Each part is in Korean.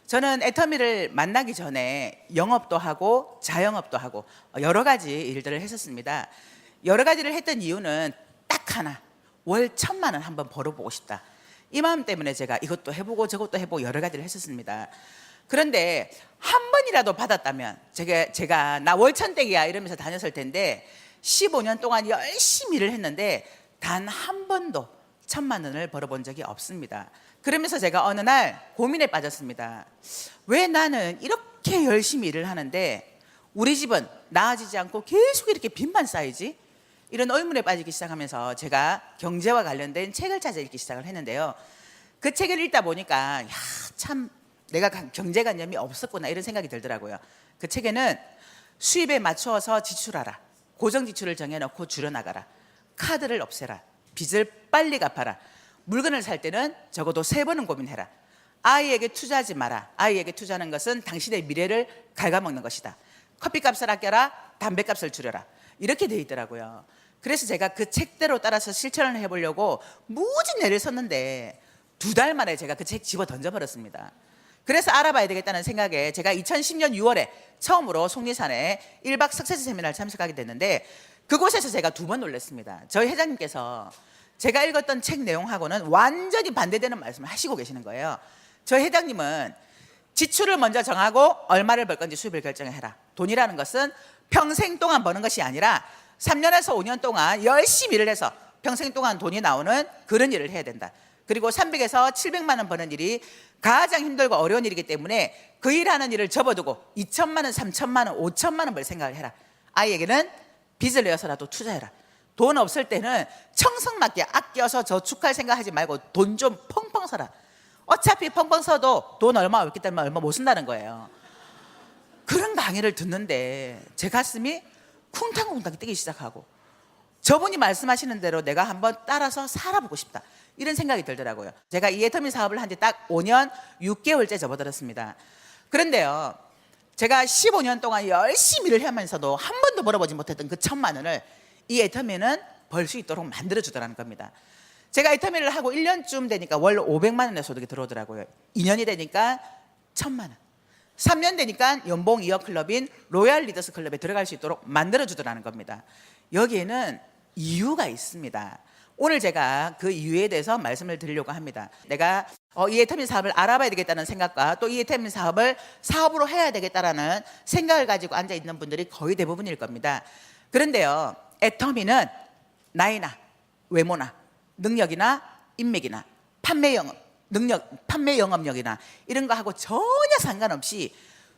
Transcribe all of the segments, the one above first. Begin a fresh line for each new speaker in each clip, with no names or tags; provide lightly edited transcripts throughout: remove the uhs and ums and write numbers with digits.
저는 애터미를 만나기 전에 영업도 하고 자영업도 하고 여러 가지 일들을 했었습니다. 여러 가지를 했던 이유는 딱 하나, 월 1,000만 원 한번 벌어보고 싶다. 이 마음 때문에 제가 이것도 해보고 저것도 해보고 여러 가지를 했었습니다. 그런데 한 번이라도 받았다면 제가 나 월 1,000댁이야 이러면서 다녔을 텐데 15년 동안 열심히 일을 했는데 단 한 번도 1,000만 원을 벌어본 적이 없습니다. 그러면서 제가 어느 날 고민에 빠졌습니다. 왜 나는 이렇게 열심히 일을 하는데 우리 집은 나아지지 않고 계속 이렇게 빚만 쌓이지? 이런 의문에 빠지기 시작하면서 제가 경제와 관련된 책을 찾아 읽기 시작을 했는데요. 그 책을 읽다 보니까 참 내가 경제관념이 없었구나 이런 생각이 들더라고요. 그 책에는 수입에 맞추어서 지출하라, 고정지출을 정해놓고 줄여나가라, 카드를 없애라, 빚을 빨리 갚아라, 물건을 살 때는 적어도 3번은 고민해라, 아이에게 투자하지 마라, 아이에게 투자하는 것은 당신의 미래를 갉아먹는 것이다, 커피값을 아껴라, 담배값을 줄여라, 이렇게 돼 있더라고요. 그래서 제가 그 책대로 따라서 실천을 해보려고 무진 애를 썼는데 2달 만에 제가 그 책 집어 던져버렸습니다. 그래서 알아봐야 되겠다는 생각에 제가 2010년 6월에 처음으로 속리산에 1박 석세스 세미나를 참석하게 됐는데 그곳에서 제가 2번 놀랐습니다. 저희 회장님께서 제가 읽었던 책 내용하고는 완전히 반대되는 말씀을 하시고 계시는 거예요. 저희 회장님은 지출을 먼저 정하고 얼마를 벌 건지 수입을 결정해라. 돈이라는 것은 평생 동안 버는 것이 아니라 3년에서 5년 동안 열심히 일을 해서 평생 동안 돈이 나오는 그런 일을 해야 된다. 그리고 300에서 700만 원 버는 일이 가장 힘들고 어려운 일이기 때문에 그 일하는 일을 접어두고 2천만 원, 3천만 원, 5천만 원 벌 생각을 해라. 아이에게는 빚을 내어서라도 투자해라. 돈 없을 때는 청승맞게 아껴서 저축할 생각하지 말고 돈 좀 펑펑 써라. 어차피 펑펑 써도 돈 얼마 없기 때문에 얼마 못 쓴다는 거예요. 그런 강의를 듣는데 제 가슴이 쿵탕쿵탕 뛰기 시작하고 저분이 말씀하시는 대로 내가 한번 따라서 살아보고 싶다 이런 생각이 들더라고요. 제가 이 애터미 사업을 한 지 딱 5년 6개월째 접어들었습니다. 그런데요, 제가 15년 동안 열심히 일을 하면서도 한 번도 벌어보지 못했던 그 1,000만 원을 이 애터미는 벌 수 있도록 만들어주더라는 겁니다. 제가 애터미를 하고 1년쯤 되니까 월 500만 원의 소득이 들어오더라고요. 2년이 되니까 1,000만 원, 3년 되니까 연봉 2억 클럽인 로얄 리더스 클럽에 들어갈 수 있도록 만들어주더라는 겁니다. 여기에는 이유가 있습니다. 오늘 제가 그 이유에 대해서 말씀을 드리려고 합니다. 내가 이 애터미 사업을 알아봐야 되겠다는 생각과 또 이 애터미 사업을 사업으로 해야 되겠다라는 생각을 가지고 앉아있는 분들이 거의 대부분일 겁니다. 그런데요, 애터미는 나이나 외모나 능력이나 인맥이나 판매 영업력이나 이런 거하고 전혀 상관없이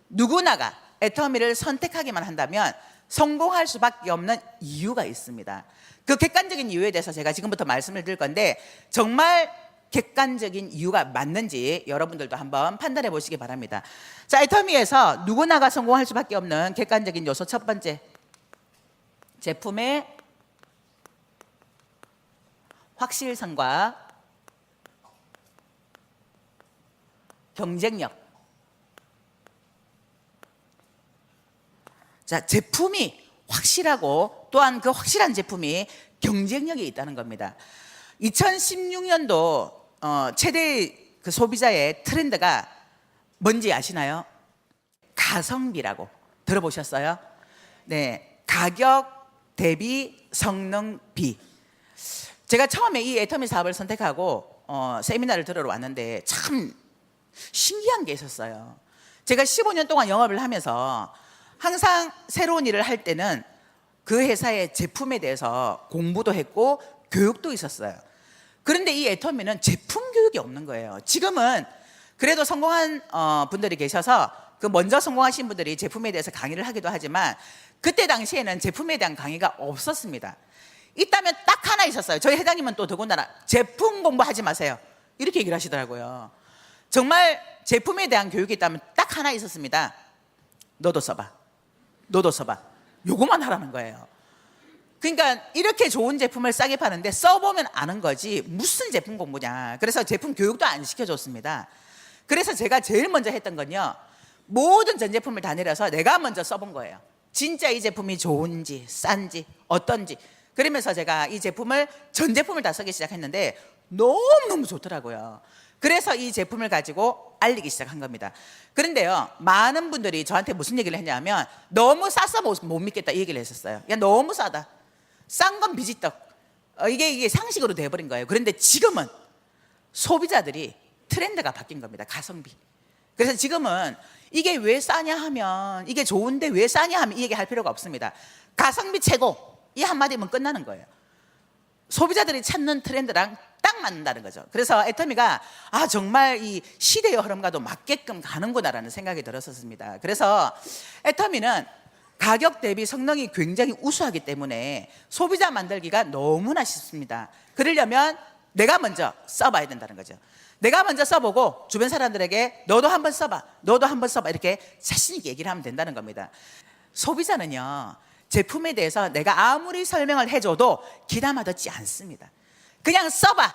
누구나가 애터미를 선택하기만 한다면 성공할 수밖에 없는 이유가 있습니다. 그 객관적인 이유에 대해서 제가 지금부터 말씀을 드릴 건데 정말 객관적인 이유가 맞는지 여러분들도 한번 판단해 보시기 바랍니다. 자, 애터미에서 누구나가 성공할 수밖에 없는 객관적인 요소 첫 번째, 제품의 확실성과 경쟁력. 자, 제품이 확실하고 또한 그 확실한 제품이 경쟁력이 있다는 겁니다. 2016년도 최대 그 소비자의 트렌드가 뭔지 아시나요? 가성비라고 들어보셨어요? 네, 가격 대비 성능 비. 제가 처음에 이 애터미 사업을 선택하고 세미나를 들으러 왔는데 참 신기한 게 있었어요. 제가 15년 동안 영업을 하면서 항상 새로운 일을 할 때는 그 회사의 제품에 대해서 공부도 했고 교육도 있었어요. 그런데 이 애터미는 제품 교육이 없는 거예요. 지금은 그래도 성공한 분들이 계셔서 그 먼저 성공하신 분들이 제품에 대해서 강의를 하기도 하지만 그때 당시에는 제품에 대한 강의가 없었습니다. 있다면 딱 하나 있었어요. 저희 회장님은 또 더군다나 제품 공부하지 마세요 이렇게 얘기를 하시더라고요. 정말 제품에 대한 교육이 있다면 딱 하나 있었습니다. 너도 써봐, 너도 써봐, 요거만 하라는 거예요. 그러니까 이렇게 좋은 제품을 싸게 파는데 써보면 아는 거지 무슨 제품 공부냐. 그래서 제품 교육도 안 시켜줬습니다. 그래서 제가 제일 먼저 했던 건요, 모든 전 제품을 다 내려서 내가 먼저 써본 거예요. 진짜 이 제품이 좋은지 싼지 어떤지. 그러면서 제가 이 제품을 전 제품을 다 쓰기 시작했는데 너무너무 좋더라고요. 그래서 이 제품을 가지고 알리기 시작한 겁니다. 그런데요, 많은 분들이 저한테 무슨 얘기를 했냐면 너무 싸서 못 믿겠다 이 얘기를 했었어요. 야, 너무 싸다. 싼 건 비지떡. 이게 상식으로 돼버린 거예요. 그런데 지금은 소비자들이 트렌드가 바뀐 겁니다. 가성비. 그래서 지금은 이게 왜 싸냐 하면, 이게 좋은데 왜 싸냐 하면 이 얘기 할 필요가 없습니다. 가성비 최고, 이 한마디면 끝나는 거예요. 소비자들이 찾는 트렌드랑 딱 맞는다는 거죠. 그래서 애터미가 정말 이 시대의 흐름과도 맞게끔 가는구나라는 생각이 들었었습니다. 그래서 애터미는 가격 대비 성능이 굉장히 우수하기 때문에 소비자 만들기가 너무나 쉽습니다. 그러려면 내가 먼저 써봐야 된다는 거죠. 내가 먼저 써보고 주변 사람들에게 너도 한번 써봐, 너도 한번 써봐, 이렇게 자신 있게 얘기를 하면 된다는 겁니다. 소비자는요, 제품에 대해서 내가 아무리 설명을 해줘도 귀담아 듣지 않습니다. 그냥 써봐,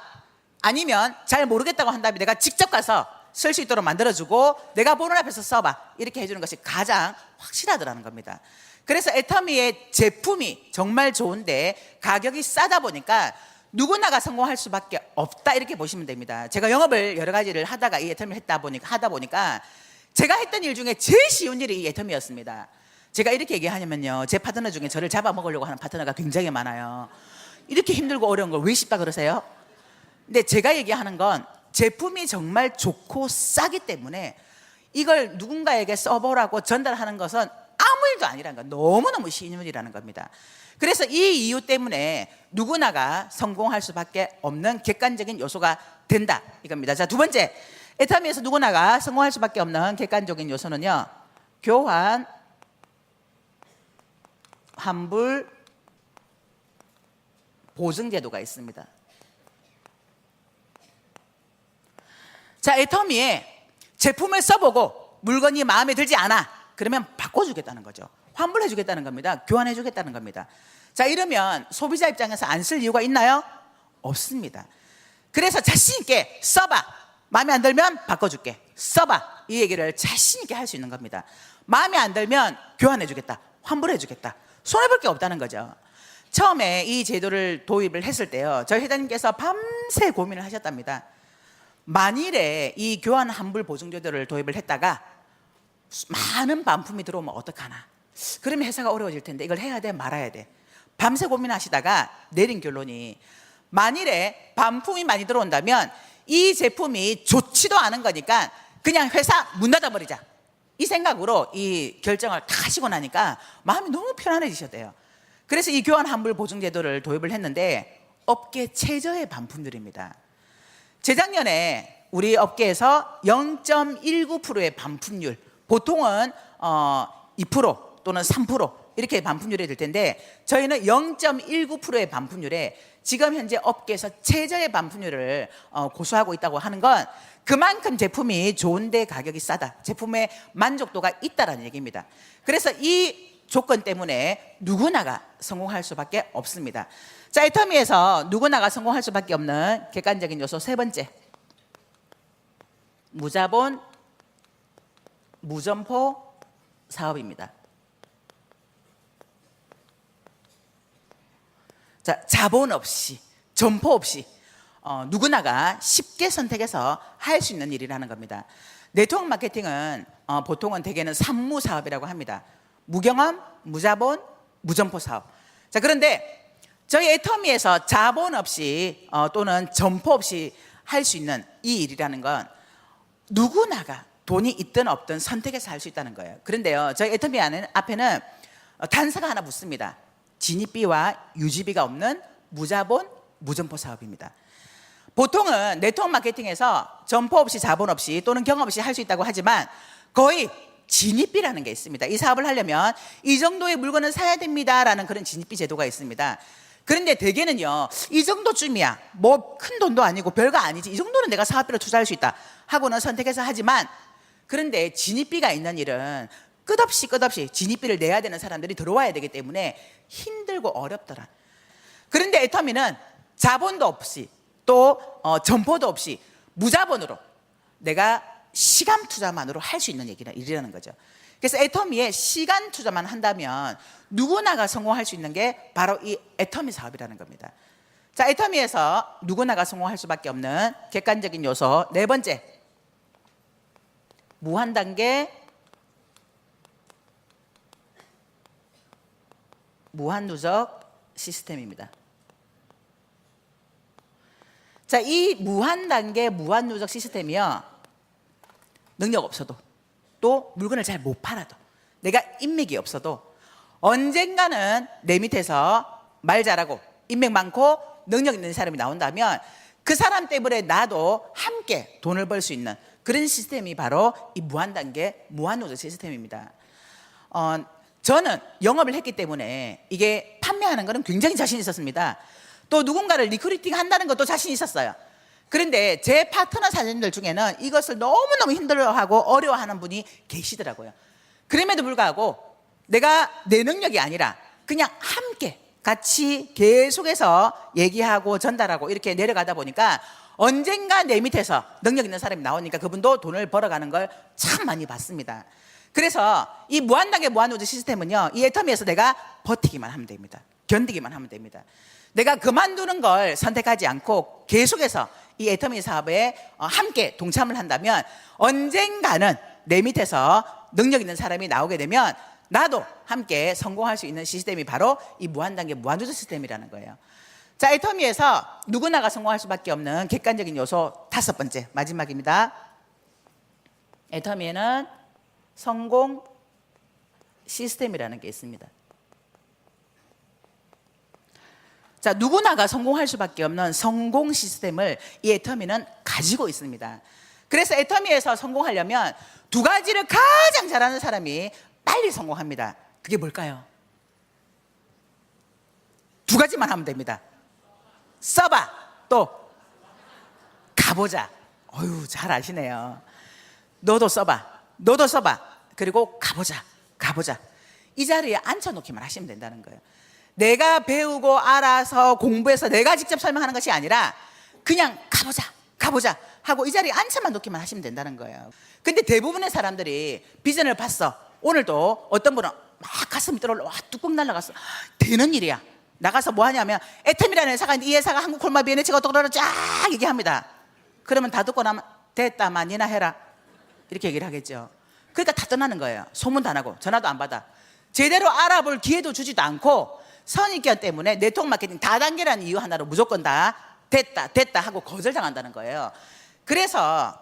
아니면 잘 모르겠다고 한다면 내가 직접 가서 쓸 수 있도록 만들어주고 내가 보는 앞에서 써봐, 이렇게 해주는 것이 가장 확실하더라는 겁니다. 그래서 애터미의 제품이 정말 좋은데 가격이 싸다 보니까 누구나가 성공할 수밖에 없다, 이렇게 보시면 됩니다. 제가 영업을 여러 가지를 하다가 이 애터미를 하다 보니까 제가 했던 일 중에 제일 쉬운 일이 이 애터미였습니다. 제가 이렇게 얘기하냐면요, 제 파트너 중에 저를 잡아먹으려고 하는 파트너가 굉장히 많아요. 이렇게 힘들고 어려운 걸 왜 쉽다 그러세요? 근데 제가 얘기하는 건 제품이 정말 좋고 싸기 때문에 이걸 누군가에게 써보라고 전달하는 것은 아무 일도 아니라는 건, 너무너무 쉬운 일이라는 겁니다. 그래서 이 이유 때문에 누구나가 성공할 수밖에 없는 객관적인 요소가 된다, 이겁니다. 자, 두 번째, 애터미에서 누구나가 성공할 수밖에 없는 객관적인 요소는요, 교환 환불 보증 제도가 있습니다. 자, 애터미에 제품을 써보고 물건이 마음에 들지 않아, 그러면 바꿔주겠다는 거죠. 환불해 주겠다는 겁니다. 교환해 주겠다는 겁니다. 자, 이러면 소비자 입장에서 안 쓸 이유가 있나요? 없습니다. 그래서 자신 있게 써봐, 마음에 안 들면 바꿔줄게, 써봐, 이 얘기를 자신 있게 할 수 있는 겁니다. 마음에 안 들면 교환해 주겠다, 환불해 주겠다, 손해볼 게 없다는 거죠. 처음에 이 제도를 도입을 했을 때요, 저희 회장님께서 밤새 고민을 하셨답니다. 만일에 이 교환 환불 보증 제도를 도입을 했다가 많은 반품이 들어오면 어떡하나, 그러면 회사가 어려워질 텐데 이걸 해야 돼 말아야 돼, 밤새 고민하시다가 내린 결론이, 만일에 반품이 많이 들어온다면 이 제품이 좋지도 않은 거니까 그냥 회사 문 닫아버리자, 이 생각으로 이 결정을 다 하시고 나니까 마음이 너무 편안해지셨대요. 그래서 이 교환 환불 보증 제도를 도입을 했는데 업계 최저의 반품률입니다. 재작년에 우리 업계에서 0.19%의 반품률, 보통은 2% 또는 3% 이렇게 반품률이 될 텐데 저희는 0.19%의 반품률에 지금 현재 업계에서 최저의 반품률을 고수하고 있다고 하는 건 그만큼 제품이 좋은데 가격이 싸다, 제품의 만족도가 있다라는 얘기입니다. 그래서 이 조건 때문에 누구나가 성공할 수밖에 없습니다. 자, 애터미에서 누구나가 성공할 수밖에 없는 객관적인 요소 세 번째, 무자본 무점포 사업입니다. 자, 자본 없이, 점포 없이 누구나가 쉽게 선택해서 할 수 있는 일이라는 겁니다. 네트워크 마케팅은 보통은 대개는 산무 사업이라고 합니다. 무경험, 무자본, 무점포 사업. 자, 그런데 저희 애터미에서 자본 없이 또는 점포 없이 할 수 있는 이 일이라는 건 누구나가 돈이 있든 없든 선택해서 할 수 있다는 거예요. 그런데요, 저희 애터미 앞에는 단서가 하나 붙습니다. 진입비와 유지비가 없는 무자본, 무점포 사업입니다. 보통은 네트워크 마케팅에서 점포 없이 자본 없이 또는 경험 없이 할 수 있다고 하지만 거의 진입비라는 게 있습니다. 이 사업을 하려면 이 정도의 물건을 사야 됩니다라는 그런 진입비 제도가 있습니다. 그런데 대개는요, 이 정도쯤이야, 뭐 큰 돈도 아니고 별거 아니지, 이 정도는 내가 사업비로 투자할 수 있다 하고는 선택해서 하지만, 그런데 진입비가 있는 일은 끝없이 진입비를 내야 되는 사람들이 들어와야 되기 때문에 힘들고 어렵더라. 그런데 애터미는 자본도 없이 또 점포도 없이 무자본으로 내가 시간 투자만으로 할 수 있는 일이라는 거죠. 그래서 애터미에 시간 투자만 한다면 누구나가 성공할 수 있는 게 바로 이 애터미 사업이라는 겁니다. 자, 애터미에서 누구나가 성공할 수밖에 없는 객관적인 요소 네 번째, 무한단계 무한누적 시스템입니다. 자, 이 무한단계 무한누적 시스템이요, 능력 없어도 또 물건을 잘 못 팔아도 내가 인맥이 없어도 언젠가는 내 밑에서 말 잘하고 인맥 많고 능력 있는 사람이 나온다면 그 사람 때문에 나도 함께 돈을 벌 수 있는 그런 시스템이 바로 이 무한단계 무한누적 시스템입니다. 저는 영업을 했기 때문에 이게 판매하는 거는 굉장히 자신 있었습니다. 또 누군가를 리크루팅 한다는 것도 자신 있었어요. 그런데 제 파트너 사장님들 중에는 이것을 너무너무 힘들어하고 어려워하는 분이 계시더라고요. 그럼에도 불구하고 내가 내 능력이 아니라 그냥 함께 같이 계속해서 얘기하고 전달하고 이렇게 내려가다 보니까 언젠가 내 밑에서 능력 있는 사람이 나오니까 그분도 돈을 벌어가는 걸 참 많이 봤습니다. 그래서 이 무한단계 무한누적 시스템은요, 이 애터미에서 내가 버티기만 하면 됩니다. 견디기만 하면 됩니다. 내가 그만두는 걸 선택하지 않고 계속해서 이 애터미 사업에 함께 동참을 한다면 언젠가는 내 밑에서 능력 있는 사람이 나오게 되면 나도 함께 성공할 수 있는 시스템이 바로 이 무한단계 무한누적 시스템이라는 거예요. 자, 애터미에서 누구나가 성공할 수밖에 없는 객관적인 요소 다섯 번째, 마지막입니다. 애터미에는 성공 시스템이라는 게 있습니다. 자, 누구나가 성공할 수밖에 없는 성공 시스템을 이 애터미는 가지고 있습니다. 그래서 애터미에서 성공하려면 두 가지를 가장 잘하는 사람이 빨리 성공합니다. 그게 뭘까요? 두 가지만 하면 됩니다. 써봐, 또 가보자. 어휴, 잘 아시네요. 너도 써봐, 너도 써봐, 그리고 가보자, 가보자. 이 자리에 앉혀놓기만 하시면 된다는 거예요. 내가 배우고 알아서 공부해서 내가 직접 설명하는 것이 아니라 그냥 가보자, 가보자 하고 이 자리에 앉혀만 놓기만 하시면 된다는 거예요. 근데 대부분의 사람들이 비전을 봤어. 오늘도 어떤 분은 막 가슴이 떨어올라, 와, 뚜껑 날라갔어. 되는 일이야. 나가서 뭐 하냐면 애템이라는 회사가 있는데 이 회사가 한국 콜마 비엔에치가 어떡하라 쫙 얘기합니다. 그러면 다 듣고 나면 됐다만 니나 해라 이렇게 얘기를 하겠죠. 그러니까 다 떠나는 거예요. 소문도 안 하고 전화도 안 받아. 제대로 알아볼 기회도 주지도 않고 선입견 때문에 네트워크 마케팅 다단계라는 이유 하나로 무조건 다 됐다 하고 거절당한다는 거예요. 그래서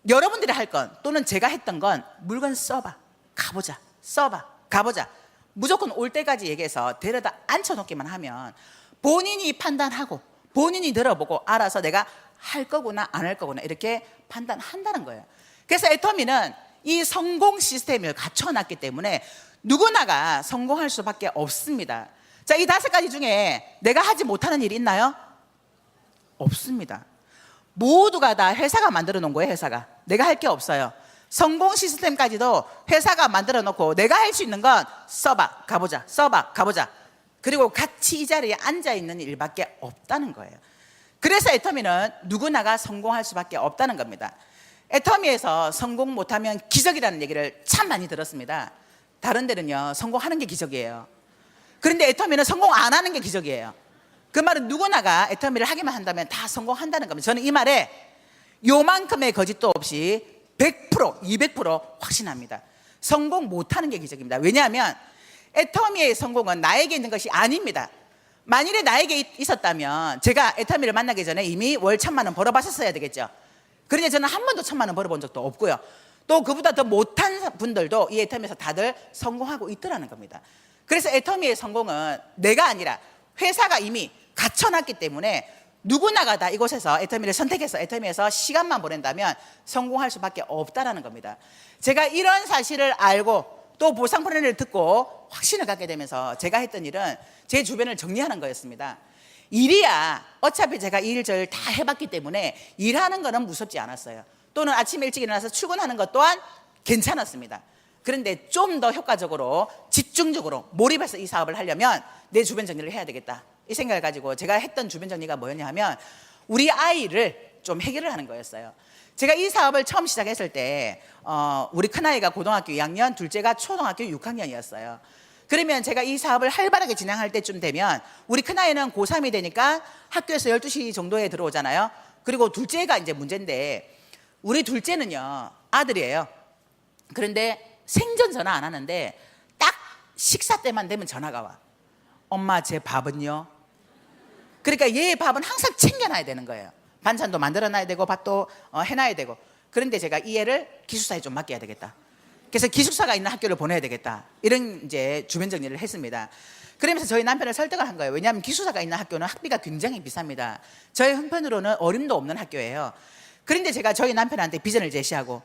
여러분들이 할 건 또는 제가 했던 건 물건 써봐, 가보자, 써봐, 가보자. 무조건 올 때까지 얘기해서 데려다 앉혀놓기만 하면 본인이 판단하고 본인이 들어보고 알아서 내가 할 거구나 안 할 거구나 이렇게 판단한다는 거예요. 그래서 애터미는 이 성공 시스템을 갖춰놨기 때문에 누구나가 성공할 수밖에 없습니다. 자, 이 다섯 가지 중에 내가 하지 못하는 일이 있나요? 없습니다. 모두가 다 회사가 만들어 놓은 거예요. 회사가 내가 할 게 없어요. 성공 시스템까지도 회사가 만들어 놓고 내가 할 수 있는 건 써봐, 가보자, 써봐, 가보자. 그리고 같이 이 자리에 앉아 있는 일밖에 없다는 거예요. 그래서 애터미는 누구나가 성공할 수밖에 없다는 겁니다. 애터미에서 성공 못하면 기적이라는 얘기를 참 많이 들었습니다. 다른 데는요, 성공하는 게 기적이에요. 그런데 애터미는 성공 안 하는 게 기적이에요. 그 말은 누구나가 애터미를 하기만 한다면 다 성공한다는 겁니다. 저는 이 말에 요만큼의 거짓도 없이 100%, 200% 확신합니다. 성공 못하는 게 기적입니다. 왜냐하면 애터미의 성공은 나에게 있는 것이 아닙니다. 만일에 나에게 있었다면 제가 애터미를 만나기 전에 이미 월 1,000만 원 벌어봤었어야 되겠죠. 그런데 저는 한 번도 1,000만 원 벌어본 적도 없고요. 또 그보다 더 못한 분들도 이 애터미에서 다들 성공하고 있더라는 겁니다. 그래서 애터미의 성공은 내가 아니라 회사가 이미 갖춰놨기 때문에 누구나가 다 이곳에서 애터미를 선택해서 애터미에서 시간만 보낸다면 성공할 수밖에 없다라는 겁니다. 제가 이런 사실을 알고 또 보상 플랜을 듣고 확신을 갖게 되면서 제가 했던 일은 제 주변을 정리하는 거였습니다. 일이야 어차피 제가 이 일 저 일 다 해봤기 때문에 일하는 거는 무섭지 않았어요. 또는 아침에 일찍 일어나서 출근하는 것 또한 괜찮았습니다. 그런데 좀 더 효과적으로 집중적으로 몰입해서 이 사업을 하려면 내 주변 정리를 해야 되겠다 이 생각을 가지고 제가 했던 주변 정리가 뭐였냐 하면 우리 아이를 좀 해결을 하는 거였어요. 제가 이 사업을 처음 시작했을 때 우리 큰아이가 고등학교 2학년, 둘째가 초등학교 6학년이었어요. 그러면 제가 이 사업을 활발하게 진행할 때쯤 되면 우리 큰아이는 고3이 되니까 학교에서 12시 정도에 들어오잖아요. 그리고 둘째가 이제 문제인데, 우리 둘째는요, 아들이에요. 그런데 생전 전화 안 하는데 딱 식사 때만 되면 전화가 와. 엄마, 제 밥은요? 그러니까 얘의 밥은 항상 챙겨놔야 되는 거예요. 반찬도 만들어놔야 되고 밥도 해놔야 되고. 그런데 제가 이 애를 기숙사에 좀 맡겨야 되겠다. 그래서 기숙사가 있는 학교를 보내야 되겠다. 이런 이제 주변 정리를 했습니다. 그러면서 저희 남편을 설득을 한 거예요. 왜냐하면 기숙사가 있는 학교는 학비가 굉장히 비쌉니다. 저희 형편으로는 어림도 없는 학교예요. 그런데 제가 저희 남편한테 비전을 제시하고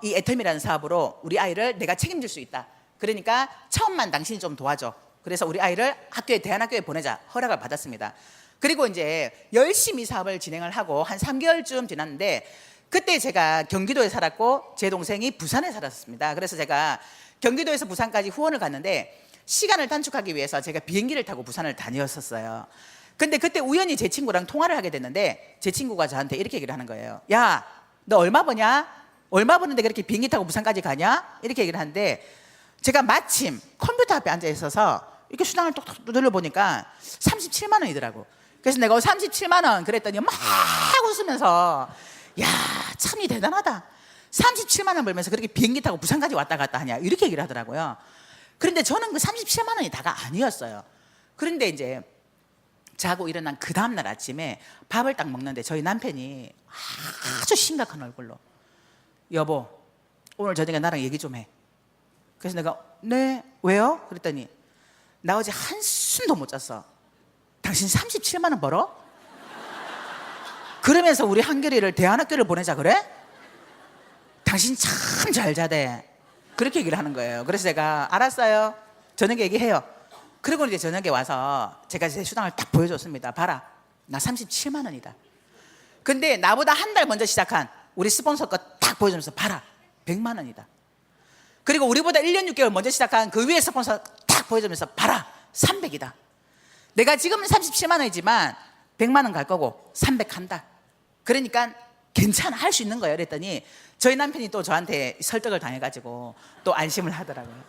이 애텀이라는 사업으로 우리 아이를 내가 책임질 수 있다. 그러니까 처음만 당신이 좀 도와줘. 그래서 우리 아이를 학교에, 대안학교에 보내자 허락을 받았습니다. 그리고 이제 열심히 사업을 진행을 하고 한 3개월쯤 지났는데, 그때 제가 경기도에 살았고 제 동생이 부산에 살았습니다. 그래서 제가 경기도에서 부산까지 후원을 갔는데 시간을 단축하기 위해서 제가 비행기를 타고 부산을 다녔었어요. 근데 그때 우연히 제 친구랑 통화를 하게 됐는데 제 친구가 저한테 이렇게 얘기를 하는 거예요. 야, 너 얼마 버냐? 얼마 버는데 그렇게 비행기 타고 부산까지 가냐? 이렇게 얘기를 하는데, 제가 마침 컴퓨터 앞에 앉아 있어서 이렇게 수당을 톡톡 눌러보니까 37만 원이더라고. 그래서 내가 37만 원 그랬더니 막 웃으면서, 야, 참이 대단하다. 37만 원 벌면서 그렇게 비행기 타고 부산까지 왔다 갔다 하냐, 이렇게 얘기를 하더라고요. 그런데 저는 그 37만 원이 다가 아니었어요. 그런데 이제 자고 일어난 그 다음날 아침에 밥을 딱 먹는데 저희 남편이 아주 심각한 얼굴로, 여보, 오늘 저녁에 나랑 얘기 좀 해. 그래서 내가, 네, 왜요? 그랬더니, 나 어제 한숨도 못 잤어. 당신 37만 원 벌어? 그러면서 우리 한결이를 대안학교를 보내자 그래? 당신 참 잘 자대. 그렇게 얘기를 하는 거예요. 그래서 제가 알았어요, 저녁에 얘기해요. 그리고 이제 저녁에 와서 제가 제 수당을 딱 보여줬습니다. 봐라, 나 37만 원이다. 근데 나보다 한 달 먼저 시작한 우리 스폰서 거 딱 보여주면서, 봐라, 100만 원이다. 그리고 우리보다 1년 6개월 먼저 시작한 그 위에 스폰서 딱 보여주면서, 봐라, 300이다. 내가 지금은 37만 원이지만 100만 원 갈 거고 300 간다. 그러니까 괜찮아, 할 수 있는 거예요. 그랬더니 저희 남편이 또 저한테 설득을 당해가지고 또 안심을 하더라고요.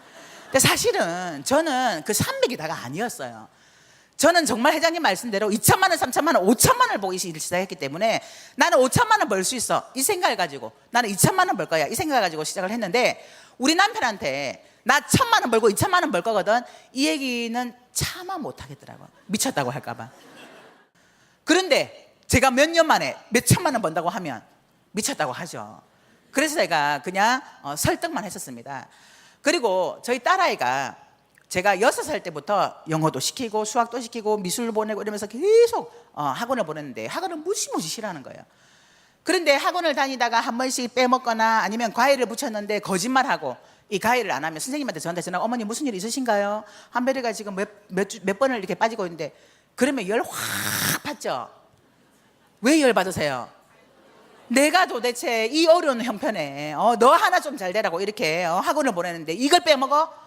근데 사실은 저는 그 300이 다가 아니었어요. 저는 정말 회장님 말씀대로 2천만 원, 3천만 원, 5천만 원을 보기 시작했기 때문에 나는 5천만 원 벌 수 있어, 이 생각을 가지고, 나는 2천만 원 벌 거야, 이 생각을 가지고 시작을 했는데, 우리 남편한테 나 1천만 원 벌고 2천만 원 벌 거거든, 이 얘기는 차마 못 하겠더라고요. 미쳤다고 할까 봐. 그런데 제가 몇 년 만에 몇 천만 원 번다고 하면 미쳤다고 하죠. 그래서 제가 그냥 설득만 했었습니다. 그리고 저희 딸아이가 제가 6살 때부터 영어도 시키고 수학도 시키고 미술 보내고 이러면서 계속 학원을 보냈는데, 학원을 무지무지 싫어하는 거예요. 그런데 학원을 다니다가 한 번씩 빼먹거나 아니면 과외를 붙였는데 거짓말하고 이 과외를 안 하면 선생님한테 저한테 전화, 어머니 무슨 일 있으신가요? 한별이가 지금 몇 번을 이렇게 빠지고 있는데, 그러면 열 확 받죠. 왜 열 받으세요? 내가 도대체 이 어려운 형편에 너 하나 좀 잘 되라고 이렇게 학원을 보내는데 이걸 빼먹어?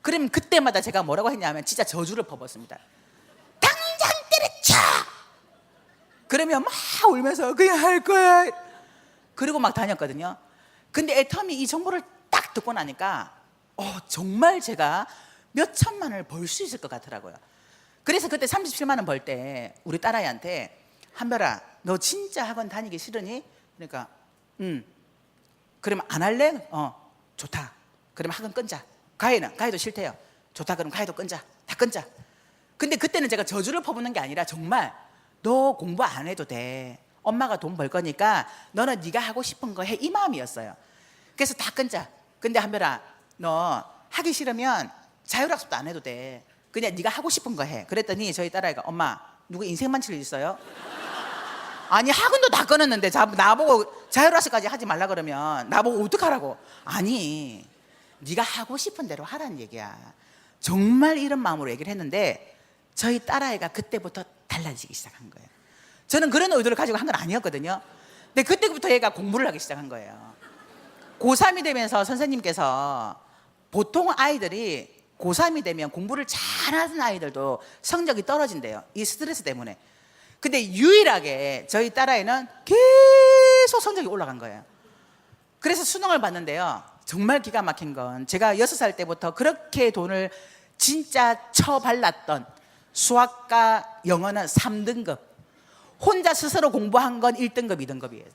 그러면 그때마다 제가 뭐라고 했냐면 진짜 저주를 퍼붓습니다. 당장 때려쳐! 그러면 막 울면서 그냥 할 거야. 그리고 막 다녔거든요. 근데 애텀이 이 정보를 딱 듣고 나니까 정말 제가 몇 천만 원을 벌 수 있을 것 같더라고요. 그래서 그때 37만 원 벌 때 우리 딸아이한테, 한별아, 너 진짜 학원 다니기 싫으니? 그러니까 그러면 안 할래? 좋다. 그러면 학원 끊자. 과외도 싫대요. 좋다. 그럼 과외도 끊자. 다 끊자. 근데 그때는 제가 저주를 퍼붓는 게 아니라 정말, 너 공부 안 해도 돼, 엄마가 돈 벌 거니까 너는 네가 하고 싶은 거 해, 이 마음이었어요. 그래서 다 끊자. 근데 한별아, 너 하기 싫으면 자율학습도 안 해도 돼. 그냥 네가 하고 싶은 거 해. 그랬더니 저희 딸아이가, 엄마, 누구 인생 만칠 일 있어요? 아니, 학원도 다 끊었는데 나보고 자율학습까지 하지 말라 그러면 나보고 어떡하라고? 아니, 네가 하고 싶은 대로 하라는 얘기야. 정말 이런 마음으로 얘기를 했는데 저희 딸아이가 그때부터 달라지기 시작한 거예요. 저는 그런 의도를 가지고 한 건 아니었거든요. 근데 그때부터 얘가 공부를 하기 시작한 거예요. 고3이 되면서 선생님께서, 보통 아이들이 고3이 되면 공부를 잘하는 아이들도 성적이 떨어진대요, 이 스트레스 때문에. 근데 유일하게 저희 딸아이는 계속 성적이 올라간 거예요. 그래서 수능을 봤는데요, 정말 기가 막힌 건, 제가 6살 때부터 그렇게 돈을 진짜 처발랐던 수학과 영어는 3등급, 혼자 스스로 공부한 건 1등급, 2등급이에요.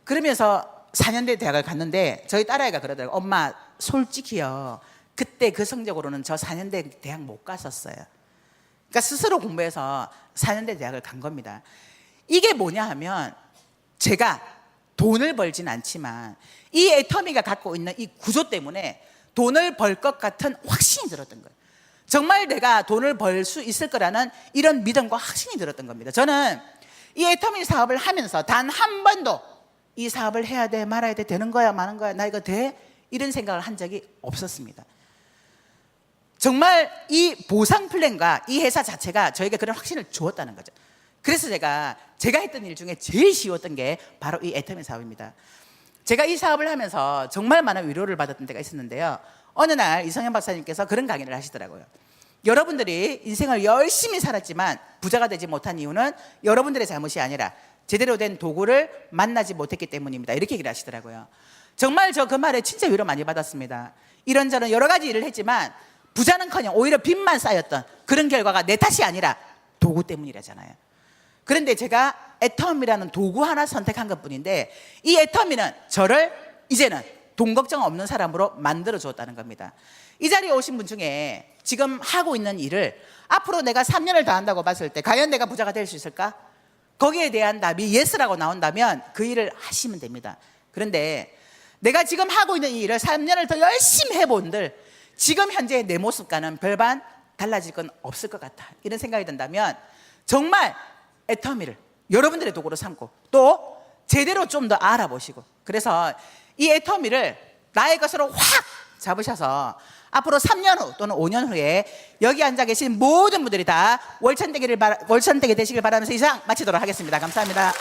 그러면서 4년대 대학을 갔는데 저희 딸아이가 그러더라고요. 엄마 솔직히요, 그때 그 성적으로는 저 4년대 대학 못 갔었어요. 그러니까 스스로 공부해서 4년대 대학을 간 겁니다. 이게 뭐냐 하면, 제가 돈을 벌진 않지만 이 애터미가 갖고 있는 이 구조 때문에 돈을 벌 것 같은 확신이 들었던 거예요. 정말 내가 돈을 벌 수 있을 거라는 이런 믿음과 확신이 들었던 겁니다. 저는 이 애터미 사업을 하면서 단 한 번도 이 사업을 해야 돼, 말아야 돼, 되는 거야, 마는 거야, 나 이거 돼? 이런 생각을 한 적이 없었습니다. 정말 이 보상 플랜과 이 회사 자체가 저에게 그런 확신을 주었다는 거죠. 그래서 제가 했던 일 중에 제일 쉬웠던 게 바로 이 애터미 사업입니다. 제가 이 사업을 하면서 정말 많은 위로를 받았던 때가 있었는데요. 어느 날 이성현 박사님께서 그런 강의를 하시더라고요. 여러분들이 인생을 열심히 살았지만 부자가 되지 못한 이유는 여러분들의 잘못이 아니라 제대로 된 도구를 만나지 못했기 때문입니다. 이렇게 얘기를 하시더라고요. 정말 저 그 말에 진짜 위로 많이 받았습니다. 이런저런 여러 가지 일을 했지만 부자는커녕 오히려 빚만 쌓였던 그런 결과가 내 탓이 아니라 도구 때문이라잖아요. 그런데 제가 애터미라는 도구 하나 선택한 것뿐인데, 이 애터미는 저를 이제는 돈 걱정 없는 사람으로 만들어 주었다는 겁니다. 이 자리에 오신 분 중에 지금 하고 있는 일을 앞으로 내가 3년을 더 한다고 봤을 때 과연 내가 부자가 될 수 있을까? 거기에 대한 답이 예스라고 나온다면 그 일을 하시면 됩니다. 그런데 내가 지금 하고 있는 이 일을 3년을 더 열심히 해본들 지금 현재의 내 모습과는 별반 달라질 건 없을 것 같다, 이런 생각이 든다면 정말 애터미를 여러분들의 도구로 삼고 또 제대로 좀 더 알아보시고, 그래서 이 애터미를 나의 것으로 확 잡으셔서 앞으로 3년 후 또는 5년 후에 여기 앉아 계신 모든 분들이 다 월천대기 되시길 바라면서 이상 마치도록 하겠습니다. 감사합니다.